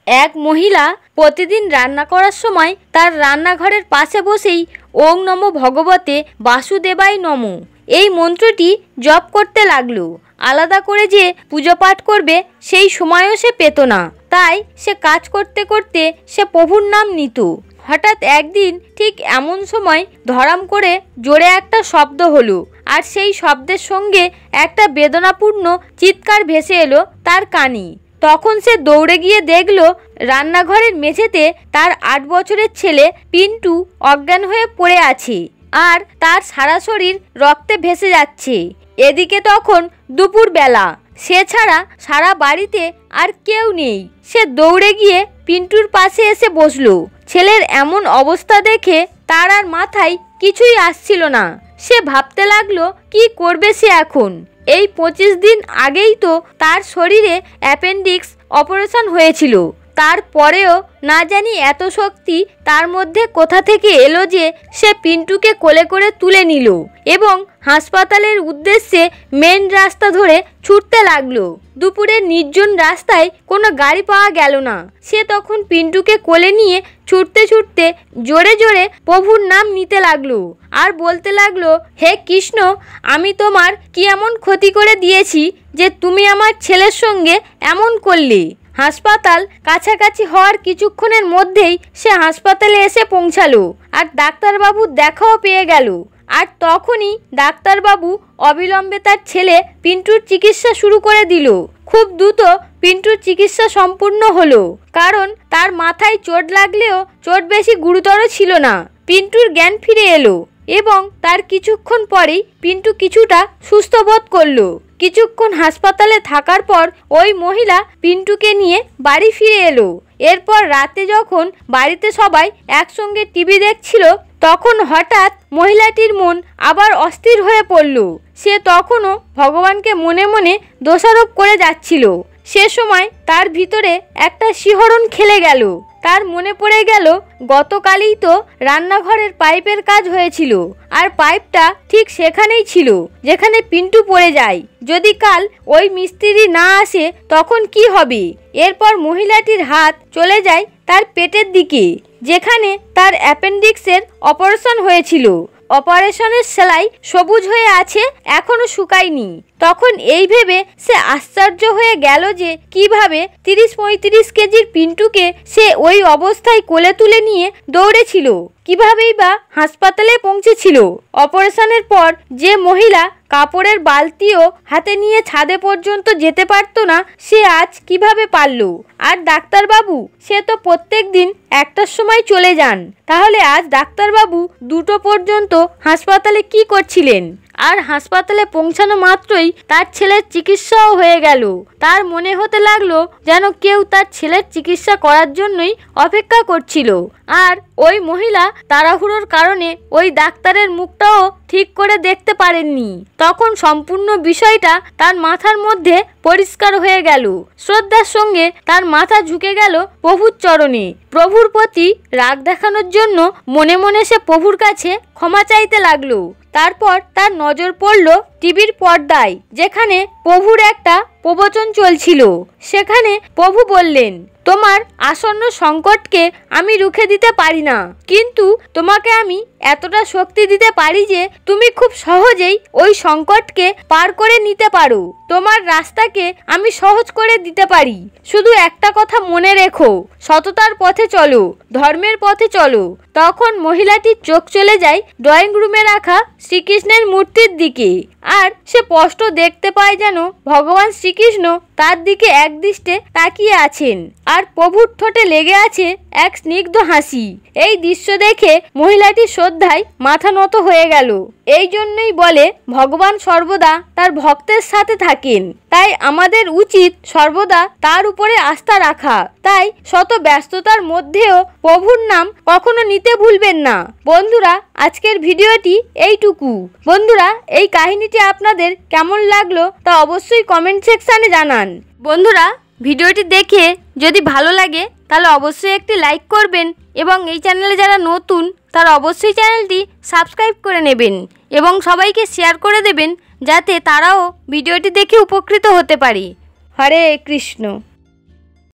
এক মহিলা প্রতিদিন রান্না করার সময় তার রান্নাঘরের পাশে বসেই ওং নমো ভগবতে বাসুদেবায় নমো এই মন্ত্রটি জপ করতে লাগলো। আলাদা করে যে পুজো পাঠ করবে সেই সময়ও সে পেত না, তাই সে কাজ করতে করতে সে প্রভুর নাম নিত। হঠাৎ একদিন ঠিক এমন সময় ধরাম করে জোরে একটা শব্দ হলো, আর সেই শব্দের সঙ্গে একটা বেদনাপূর্ণ চিৎকার ভেসে এলো তার কানে। তখন সে দৌড়ে গিয়ে দেখল রান্নাঘরের মেঝেতে তার 8 বছরের ছেলে পিন্টু অজ্ঞান হয়ে পড়ে আছে, আর তার সারা শরীর রক্তে ভেসে যাচ্ছে। এদিকে তখন দুপুরবেলা, সে ছাড়া সারা বাড়িতে আর কেউ নেই। সে দৌড়ে গিয়ে পিন্টুর পাশে এসে বসলো। ছেলের এমন অবস্থা দেখে তার আর মাথায় কিছুই আসছিল না। সে ভাবতে লাগলো কি করবে সে এখন। এই 25 দিন আগেই তো তার শরীরে অ্যাপেন্ডিক্স অপারেশন হয়েছিল, তারপরেও না জানি এত শক্তি তার মধ্যে কোথা থেকে এলো যে সে পিন্টুকে কোলে করে তুলে নিল এবং হাসপাতালের উদ্দেশ্যে মেন রাস্তা ধরে ছুটতে লাগলো। দুপুরের নির্জন রাস্তায় কোনো গাড়ি পাওয়া গেল না। সে তখন পিন্টুকে কোলে নিয়ে ছুটতে ছুটতে জোরে জোরে প্রভুর নাম নিতে লাগলো আর বলতে লাগলো, হে কৃষ্ণ, আমি তোমার কি এমন ক্ষতি করে দিয়েছি যে তুমি আমার ছেলের সঙ্গে এমন করলে। হাসপাতাল কাছাকাছি হওয়ার কিছুক্ষণের মধ্যেই সে হাসপাতালে এসে পৌঁছালো আর ডাক্তারবাবুর দেখাও পেয়ে গেল। আর তখনই ডাক্তারবাবু অবিলম্বে তার ছেলে পিন্টুর চিকিৎসা শুরু করে দিল। খুব দ্রুত পিন্টুর চিকিৎসা সম্পূর্ণ হলো, কারণ তার মাথায় চোট লাগলেও চোট বেশি গুরুতর ছিল না। পিন্টুর জ্ঞান ফিরে এলো এবং তার কিছুক্ষণ পরেই পিন্টু কিছুটা সুস্থ বোধ করলো। কিছুক্ষণ হাসপাতালে থাকার পর ওই মহিলা পিন্টুকে নিয়ে বাড়ি ফিরে এলো। এরপর রাতে যখন বাড়িতে সবাই একসঙ্গে টিভি দেখছিল, তখন হঠাৎ মহিলাটির মন আবার অস্থির হয়ে পড়ল। সে তখনও ভগবানকে মনে মনে দোষারোপ করে যাচ্ছিল। সে সময় তার ভিতরে একটা শিহরণ খেলে গেল। তার মনে পড়ে গেল গতকালই তো রান্নাঘরের পাইপের কাজ হয়েছিল, আর পাইপটা ঠিক সেখানেই ছিল যেখানে পিন্টু পড়ে যায়। যদি কাল ওই মিস্ত্রি না আসে তখন কি হবে? এরপর মহিলাটির হাত চলে যায় তার পেটের দিকে, যেখানে তার অ্যাপেন্ডিক্সের অপারেশন হয়েছিল। অপারেশনের সেলাই সবুজ হয়ে আছে, এখনো শুকায়নি। তখন এই ভেবে সে আশ্চর্য হয়ে গেল যে কিভাবে 30-35 কেজির পিন্টুকে সে ওই অবস্থায় কোলে তুলে নিয়ে দৌড়েছিল, কিভাবেই বা হাসপাতালে পৌঁছেছিল। অপারেশনের পর যে মহিলা কাপড়ের বালতিও হাতে নিয়ে ছাদে পর্যন্ত যেতে পারতো না, সে আজ কিভাবে পারল? আর ডাক্তারবাবু, সে তো প্রত্যেক দিন 1টার সময় চলে যান, তাহলে আজ ডাক্তারবাবু 2টো পর্যন্ত হাসপাতালে কি করছিলেন? আর হাসপাতালে পৌঁছানো মাত্রই তার ছেলের চিকিৎসাও হয়ে গেল। তার মনে হতে লাগলো যেন কেউ তার ছেলের চিকিৎসা করার জন্যই অপেক্ষা করছিল। আর ওই মহিলা তাড়াহুড়োর কারণে ওই ডাক্তারের মুখটাও ঠিক করে দেখতে পারেননি। তখন সম্পূর্ণ বিষয়টা তার মাথার মধ্যে পরিষ্কার হয়ে গেল। শ্রদ্ধার সঙ্গে তার মাথা ঝুঁকে গেল প্রভুর চরণে। প্রভুর প্রতি রাগ দেখানোর জন্য মনে মনে সে প্রভুর কাছে ক্ষমা চাইতে লাগলো। তারপর তার নজর পড়ল টিভির পর্দায়, যেখানে প্রভুর একটা প্রবচন চলছিল। সেখানে প্রভু বললেন, তোমার আসন্ন সংকটকে আমি রুখে দিতে পারি না, কিন্তু তোমাকে আমি এতটা শক্তি দিতে পারি যে তুমি খুব সহজেই ওই সংকটকে পার করে নিতে পারো। তোমার রাস্তাকে আমি সহজ করে দিতে পারি। শুধু একটা কথা মনে রেখো, সততার পথে চলো, ধর্মের পথে চলো। তখন মহিলাটির চোখ চলে যায় ড্রয়িং রুমে রাখা শ্রীকৃষ্ণের মূর্তির দিকে, আর সে স্পষ্ট দেখতে পায় যেন ভগবান শ্রীকৃষ্ণ তার দিকে একদৃষ্টে তাকিয়ে আছেন, আর প্রভুর ঠোঁটে লেগে আছে এক স্নিগ্ধ হাসি। এই দৃশ্য দেখে মহিলাটি শ্রদ্ধায় মাথা নত হয়ে গেল। এই জন্যই বলে ভগবান সর্বদা তার ভক্তের সাথে থাকেন, তাই আমাদের উচিত সর্বদা তার উপরে আস্থা রাখা। তাই শত ব্যস্ততার মধ্যেও প্রভুর নাম কখনো নিতে ভুলবেন না। বন্ধুরা, আজকের ভিডিওটি এইটুকু। বন্ধুরা, এই কাহিনীটি আপনাদের কেমন লাগলো তা অবশ্যই কমেন্ট সেকশানে জানান। বন্ধুরা, ভিডিওটি দেখে যদি ভালো লাগে তাহলে অবশ্যই একটি লাইক করবেন, এবং এই চ্যানেলে যারা নতুন তারা অবশ্যই চ্যানেলটি সাবস্ক্রাইব করে নেবেন এবং সবাইকে শেয়ার করে দেবেন, যাতে তারাও ভিডিওটি দেখে উপকৃত হতে পারে। হরে কৃষ্ণ।